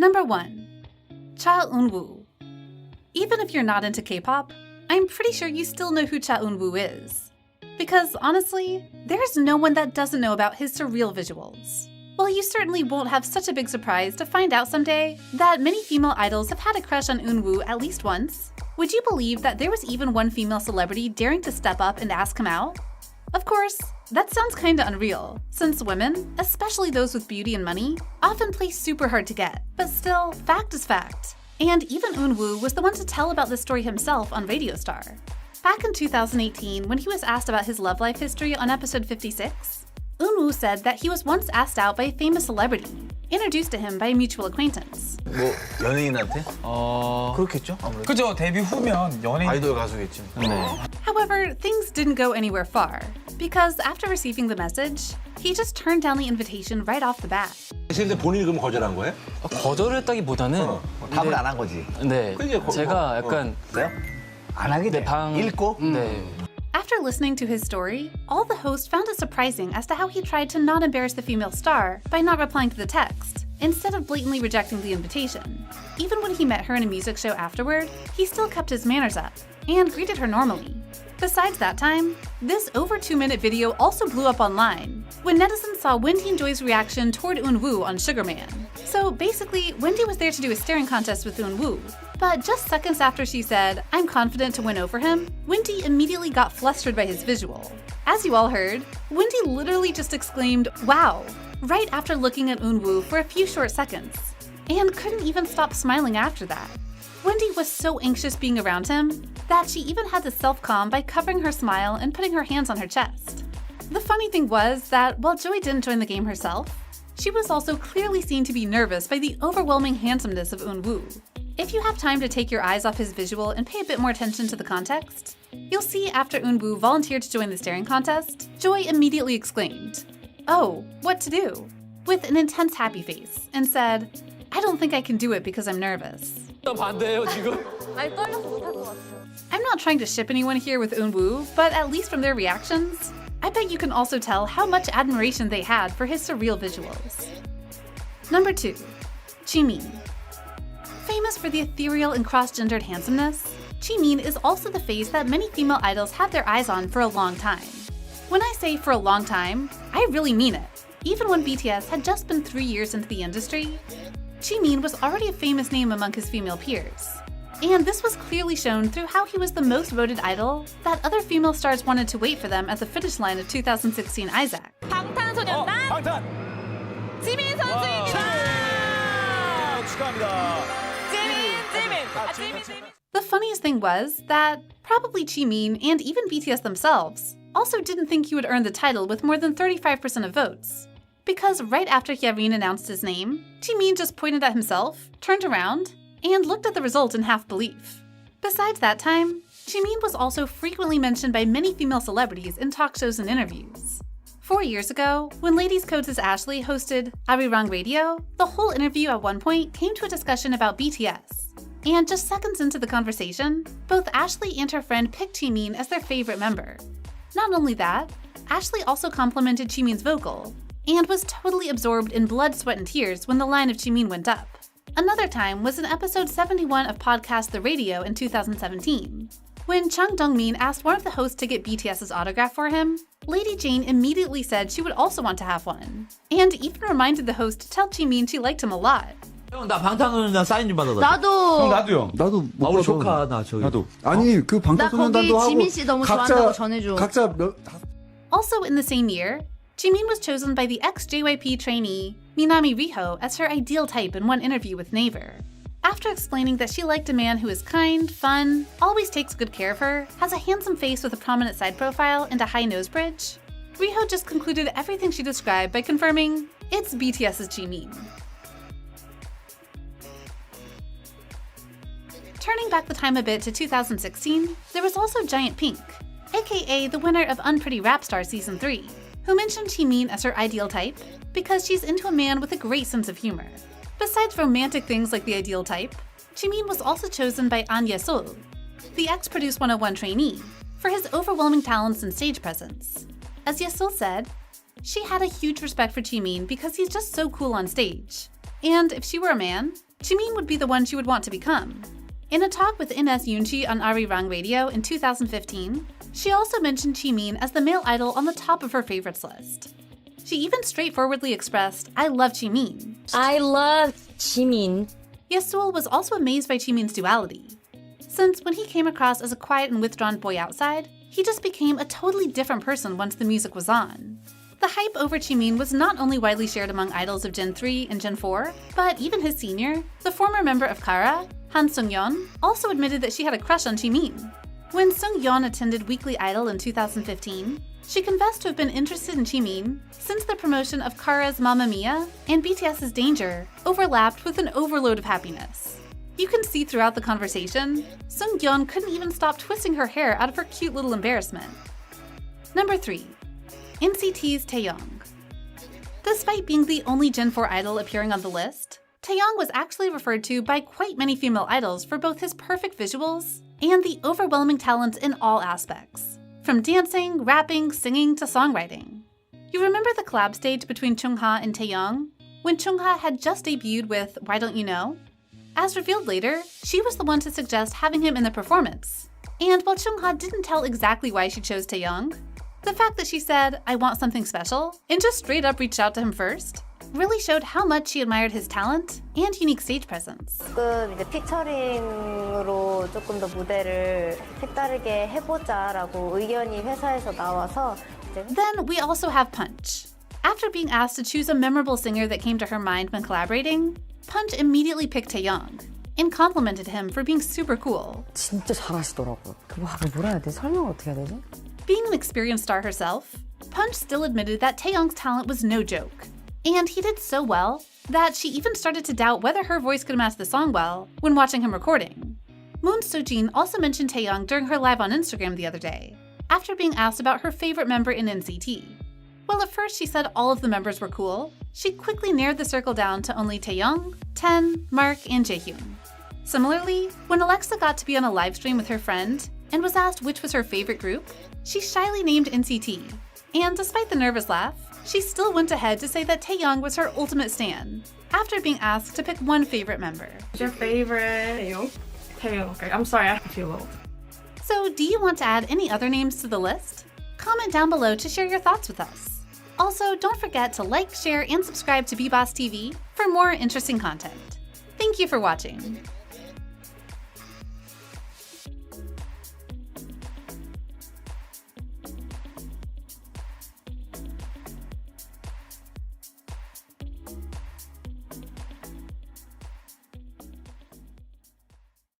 Number 1. Cha Eun-woo. Even if you're not into K-pop, I'm pretty sure you still know who Cha Eun-woo is. Because honestly, there's no one that doesn't know about his surreal visuals. While you certainly won't have such a big surprise to find out someday that many female idols have had a crush on Eun-woo at least once, would you believe that there was even one female celebrity daring to step up and ask him out? Of course, that sounds kinda unreal, since women, especially those with beauty and money, often play super hard to get, but still, fact is fact. And even Eun-woo was the one to tell about this story himself on Radio Star. Back in 2018, when he was asked about his love life history on episode 56, Eun-woo said that he was once asked out by a famous celebrity, introduced to him by a mutual acquaintance. 뭐 연예인한테? 그렇겠죠. 아무래도. 그죠. 데뷔 후면 연예인. 아이돌 가수겠지. However, things didn't go anywhere far, because after receiving the message, he just turned down the invitation right off the bat. 근데 본인이 그럼 거절한 거예요? 거절했다기보다는 답을 안 한 거지. 네. 그게 제가 약간 그래요? 안 하게 돼. 읽고? 네. After listening to his story, all the hosts found it surprising as to how he tried to not embarrass the female star by not replying to the text, instead of blatantly rejecting the invitation. Even when he met her in a music show afterward, he still kept his manners up and greeted her normally. Besides that time, this over 2-minute video also blew up online when netizens saw Wendy and Joy's reaction toward Eun-woo on Sugar Man. So basically, Wendy was there to do a staring contest with Eun-woo, but just seconds after she said, "I'm confident to win over him," Wendy immediately got flustered by his visual. As you all heard, Wendy literally just exclaimed, "Wow," right after looking at Eun-woo for a few short seconds, and couldn't even stop smiling after that. Wendy was so anxious being around him that she even had to self-calm by covering her smile and putting her hands on her chest. The funny thing was that while Joy didn't join the game herself, she was also clearly seen to be nervous by the overwhelming handsomeness of Eun-woo. If you have time to take your eyes off his visual and pay a bit more attention to the context, you'll see after Eun-woo volunteered to join the staring contest, Joy immediately exclaimed, "Oh, what to do?" with an intense happy face, and said, "I don't think I can do it because I'm nervous." 반대예요, 지금? 많이 떨려서 못할 것 같아요. I'm not trying to ship anyone here with Eun-woo, but at least from their reactions, I bet you can also tell how much admiration they had for his surreal visuals. Number 2. Jimin. Famous for the ethereal and cross-gendered handsomeness, Jimin is also the face that many female idols have their eyes on for a long time. When I say for a long time, I really mean it. Even when BTS had just been 3 years into the industry, Jimin was already a famous name among his female peers. And this was clearly shown through how he was the most voted idol that other female stars wanted to wait for them at the finish line of 2016 Isaac. 방탄소년단 방탄! 지민 선수입니다. 축하합니다. 지민. The funniest thing was that probably Jimin and even BTS themselves also didn't think he would earn the title with more than 35% of votes. Because right after Hyerin announced his name, Jimin just pointed at himself, turned around, and looked at the result in half-belief. Besides that time, Jimin was also frequently mentioned by many female celebrities in talk shows and interviews. 4 years ago, when Ladies Codes' Ashley hosted Arirang Radio, the whole interview at one point came to a discussion about BTS. And just seconds into the conversation, both Ashley and her friend picked Jimin as their favorite member. Not only that, Ashley also complimented Jimin's vocal, and was totally absorbed in blood, sweat, and tears when the line of Jimin went up. Another time was in episode 71 of podcast The Radio in 2017. When Chung Dongmin asked one of the hosts to get BTS's autograph for him, Lady Jane immediately said she would also want to have one, and even reminded the host to tell Jimin she liked him a lot. 형, 나 방탄소년단 사인 좀 받아달라. 나도. 나도요. 나도 못 우리 받아. 조카, 나 저기. 나도. 아니 그 나 방탄소년단도 거기 하고 지민 씨 너무 좋아한다고 전해줘. 각자 Also in the same year, Jimin was chosen by the ex-JYP trainee Minami Riho as her ideal type in one interview with Naver. After explaining that she liked a man who is kind, fun, always takes good care of her, has a handsome face with a prominent side profile and a high nose bridge, Riho just concluded everything she described by confirming, it's BTS's Jimin. Turning back the time a bit to 2016, there was also Giant Pink, aka the winner of Unpretty Rap Star Season 3, who mentioned Jimin as her ideal type because she's into a man with a great sense of humor. Besides romantic things like the ideal type, Jimin was also chosen by An Ye-sol, the ex-Produce 101 trainee, for his overwhelming talents and stage presence. As Ye-sol said, she had a huge respect for Jimin because he's just so cool on stage. And if she were a man, Jimin would be the one she would want to become. In a talk with Ines Yoonji on Arirang Radio in 2015, she also mentioned Jimin as the male idol on the top of her favorites list. She even straightforwardly expressed, "I love Jimin." I love Jimin. Yesul was also amazed by Jimin's duality, since when he came across as a quiet and withdrawn boy outside, he just became a totally different person once the music was on. The hype over Jimin was not only widely shared among idols of Gen 3 and Gen 4, but even his senior, the former member of Kara, Han Sung-yeon, also admitted that she had a crush on Jimin. When Sung-yeon attended Weekly Idol in 2015, she confessed to have been interested in Jimin since the promotion of Kara's Mamma Mia and BTS's Danger overlapped with an overload of happiness. You can see throughout the conversation, Sung-yeon couldn't even stop twisting her hair out of her cute little embarrassment. Number 3. NCT's Taeyong. Despite being the only Gen 4 idol appearing on the list, Taeyong was actually referred to by quite many female idols for both his perfect visuals and the overwhelming talent in all aspects, from dancing, rapping, singing, to songwriting. You remember the collab stage between Chungha and Taeyong, when Chungha had just debuted with Why Don't You Know? As revealed later, she was the one to suggest having him in the performance. And while Chungha didn't tell exactly why she chose Taeyong, the fact that she said, "I want something special," and just straight up reached out to him first, really showed how much she admired his talent and unique stage presence. 조금 이제 피처링으로 조금 더 무대를 색다르게 해보자라고 의견이 회사에서 나와서 Then we also have Punch. After being asked to choose a memorable singer that came to her mind when collaborating, Punch immediately picked Taeyong and complimented him for being super cool. 진짜 잘하시더라고요. 뭐라 해야 돼? 설명을 어떻게 해야 되지? Being an experienced star herself, Punch still admitted that Taeyong's talent was no joke. And he did so well that she even started to doubt whether her voice could match the song well when watching him recording. Moon Sojin also mentioned Taeyong during her live on Instagram the other day, after being asked about her favorite member in NCT. While at first she said all of the members were cool, she quickly narrowed the circle down to only Taeyong, Ten, Mark, and Jaehyun. Similarly, when Alexa got to be on a live stream with her friend and was asked which was her favorite group, she shyly named NCT. And despite the nervous laugh, she still went ahead to say that Taeyong was her ultimate stan, after being asked to pick one favorite member. Your favorite? Taeyong. Okay, I'm sorry, I feel old. So, do you want to add any other names to the list? Comment down below to share your thoughts with us. Also, don't forget to like, share, and subscribe to BBoss TV for more interesting content. Thank you for watching.